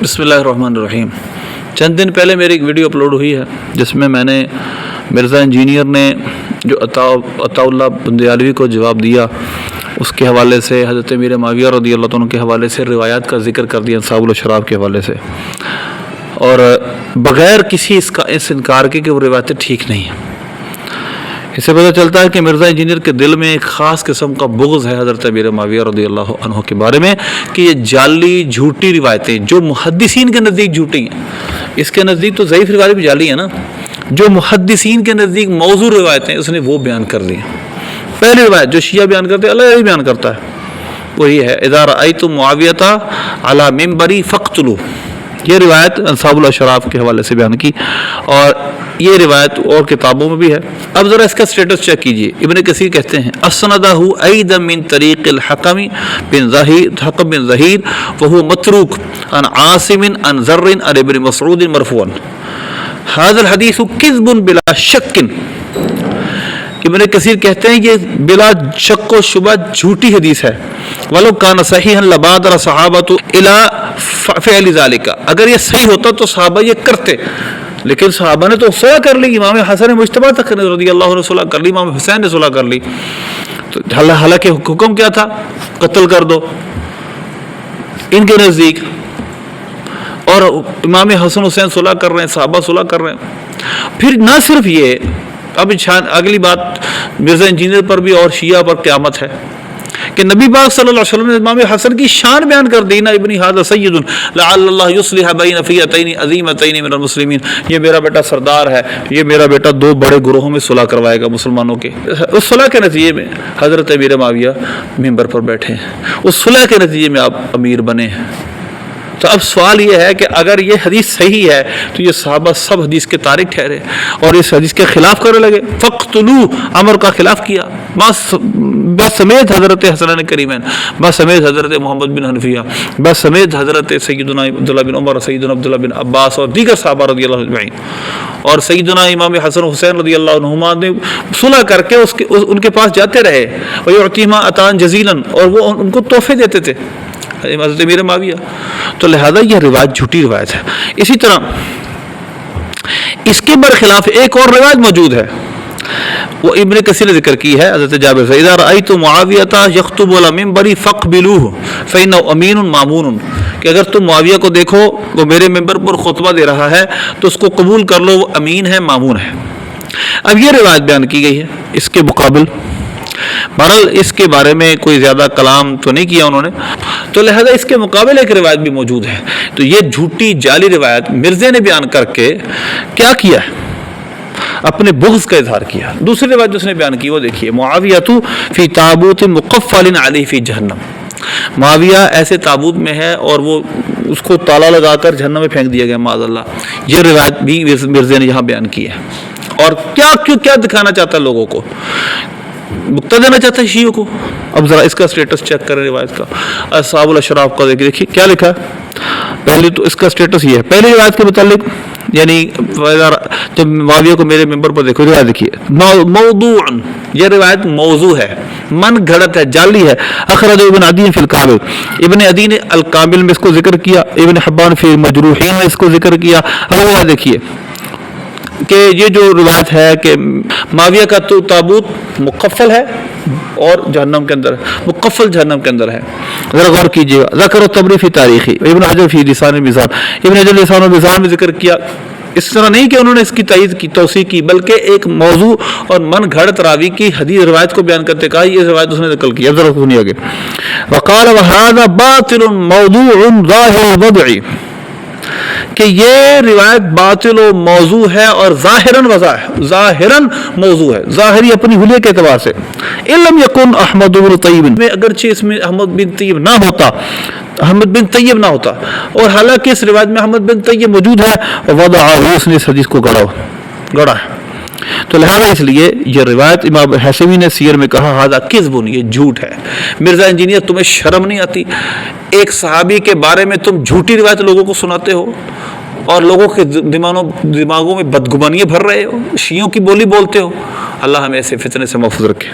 بسم اللہ الرحمن الرحیم۔ چند دن پہلے میری ایک ویڈیو اپلوڈ ہوئی ہے جس میں نے مرزا انجینئر نے جو عطا اللہ بندیالوی کو جواب دیا اس کے حوالے سے حضرت امیر معاویہ رضی اللہ عنہ کے حوالے سے روایات کا ذکر کر دیا انصاب الشراب کے حوالے سے، اور بغیر کسی اس انکار کے کہ وہ روایتیں ٹھیک نہیں ہیں۔ اس سے پتہ چلتا ہے کہ مرزا انجینئر کے دل میں ایک خاص قسم کا بغض ہے حضرت امیر معاویہ رضی اللہ عنہ کے بارے میں، کہ یہ جعلی جھوٹی روایتیں جو محدثین کے نزدیک جھوٹی ہیں، اس کے نزدیک تو ضعیف روایت بھی جعلی ہے نا، جو محدثین کے نزدیک موضوع روایتیں اس نے وہ بیان کر دی ہیں۔ پہلی روایت جو شیعہ بیان کرتے ہیں، اللہ یہی بیان کرتا ہے، وہی ہے اذا رأیتم معاویۃ علی منبری فاقتلوا۔ یہ روایت انصاب الشراب کے حوالے سے بیان کی، اور یہ روایت اور کتابوں میں بھی ہے۔ اب ذرا اس کا سٹیٹس چیک کیجئے۔ ابن کثیر کہتے ہیں اسندہ ایضا من طریق الحکم بن ظہیر وهو متروک عن عاصم عن ذر عن ابن مسعود مرفوعا هذا الحديث كذب بلا شک۔ ابن کثیر کہتے ہیں یہ بلا شک و شبہ جھوٹی حدیث ہے، ولو کان صحیحا لبادر صحابۃ الی فعل ذلک، اگر یہ صحیح ہوتا تو صحابہ یہ کرتے، لیکن صحابہ نے تو صلح کر لی، امام حسن مجتبی تک رضی اللہ عنہ صلح کر لی، امام حسین نے صلح کر لی، تو حالانکہ حکم کیا تھا؟ قتل کر دو ان کے نزدیک، اور امام حسن حسین صلح کر رہے ہیں، صحابہ صلح کر رہے ہیں۔ پھر نہ صرف یہ، اب اگلی بات مرزا انجینئر پر بھی اور شیعہ پر قیامت ہے کہ نبی پاک صلی اللہ علیہ وسلم نے امام حسن کی شان بیان کر دی، نا ابنی ھذا سید لعل اللہ یصلح بین فئتین عظیمتین من المسلمین، یہ میرا بیٹا سردار ہے، یہ میرا بیٹا دو بڑے گروہوں میں صلح کروائے گا مسلمانوں کے۔ اس صلح کے نتیجے میں حضرت امیر معاویہ ممبر پر بیٹھے ہیں، اس صلح کے نتیجے میں آپ امیر بنے ہیں۔ تو اب سوال یہ ہے کہ اگر یہ حدیث صحیح ہے تو یہ صحابہ سب حدیث کے تارک ٹھہرے اور اس حدیث کے خلاف کرنے لگے، فقتلوا امر کا خلاف کیا، بسمیت حضرت حسنین کریمین، بسمیت حضرت محمد بن حنفیہ، بسمیت حضرت سیدنا عبداللہ بن عمر، سیدنا عبداللہ بن عباس اور دیگر صحابہ رضی اللہ اجمعین، اور سیدنا امام حسن حسین رضی اللہ عنہما نے صلح کر کے ان کے پاس جاتے رہے، ویعطیہما عطاء جزیلا، اور وہ ان کو تحفے دیتے تھے حضرت امیر معاویہ۔ تو لہذا یہ روایت جھوٹی روایت ہے۔ اسی طرح اس کے برخلاف ایک اور روایت موجود ہے، وہ ابن کثیر نے ذکر کی ہے حضرت جابر سے، اذا رأیتم معاویۃ یخطب علی منبر فاقبلوہ فانہ امین مامون، کہ اگر تم معاویہ کو دیکھو وہ میرے منبر پر خطبہ دے رہا ہے تو اس کو قبول کر لو، وہ امین ہے، مامون ہے۔ اب یہ روایت بیان کی گئی ہے اس کے مقابل، بہرحال اس کے بارے میں کوئی زیادہ کلام تو نہیں کیا انہوں نے، تو لہذا اس کے مقابل ایک روایت بھی موجود ہے۔ تو یہ جھوٹی جعلی روایت مرزا نے بیان کر کے کیا کیا ہے؟ اپنے بغض کا اظہار کیا۔ دوسری روایت جو اس نے بیان کی وہ دیکھیے، معاویۃ فی تابوت مقفل علیہ فی جہنم، معاویہ ایسے تابوت میں ہے اور وہ اس کو تالا لگا کر جہنم میں پھینک دیا گیا معاذ اللہ۔ یہ روایت بھی مرزا نے یہاں بیان کی ہے، اور کیا دکھانا چاہتا ہے لوگوں کو؟ مقتدی دینا چاہتا ہے شیعوں کو۔ اب ذرا اس کا سٹیٹس چیک کریں روایت کا، اصحاب الاشراف کا دیکھیے کیا لکھا ہے۔ پہلی تو اس کا سٹیٹس یہ ہے، پہلی روایت کے متعلق، یعنی جب معاویہ کو میرے ممبر پر دیکھو، روایت دیکھیے، موضوع، یہ روایت موضوع ہے، من گھڑت ہے، جعلی ہے۔ اخرج ابن عدی فی الکامل، ابن عدی نے الکامل میں اس کو ذکر کیا، ابن حبان فی مجروحین میں اس کو ذکر کیا۔ اب وہ دیکھیے کہ یہ جو روایت ہے کہ معاویہ کا تو تابوت مقفل ہے اور جہنم کے اندر ہے، مقفل جہنم کے اندر ہے، ذرا غور کیجیے گا۔ ذکر الطبری فی تاریخی، ابن حجر فی لسان المیزان، ابن حجر لسان المیزان میں ذکر کیا۔ اس طرح نہیں کہ انہوں نے اس کی تائید کی، توثیق کی، بلکہ ایک موضوع اور من گھڑت راوی کی حدیث روایت کو بیان کرتے کہا یہ روایت اس نے نقل کی۔ اب ذرا سنیے آگے، وقال وهذا باطل موضوع ظاہر الوضع، کہ یہ روایت باطل و موضوع ہے اور ظاہراً موضوع ہے، ظاہری اپنی حلیے کے اعتبار سے۔ علم یکن احمد بن طیب، اگرچہ اس میں احمد بن طیب نہ ہوتا، اور حالانکہ اس روایت میں احمد بن طیب موجود ہے، وضعہ، اس نے اس حدیث کو گڑا ہے۔ تو لہذا اس لیے یہ روایت امام حسوی نے سیر میں کہا ھذا کذب، یہ جھوٹ ہے۔ مرزا انجینئر تمہیں شرم نہیں آتی؟ ایک صحابی کے بارے میں تم جھوٹی روایت لوگوں کو سناتے ہو اور لوگوں کے دماغوں میں بدگمانیاں بھر رہے ہو، شیعوں کی بولی بولتے ہو۔ اللہ ہمیں ایسے فتنے سے محفوظ رکھے۔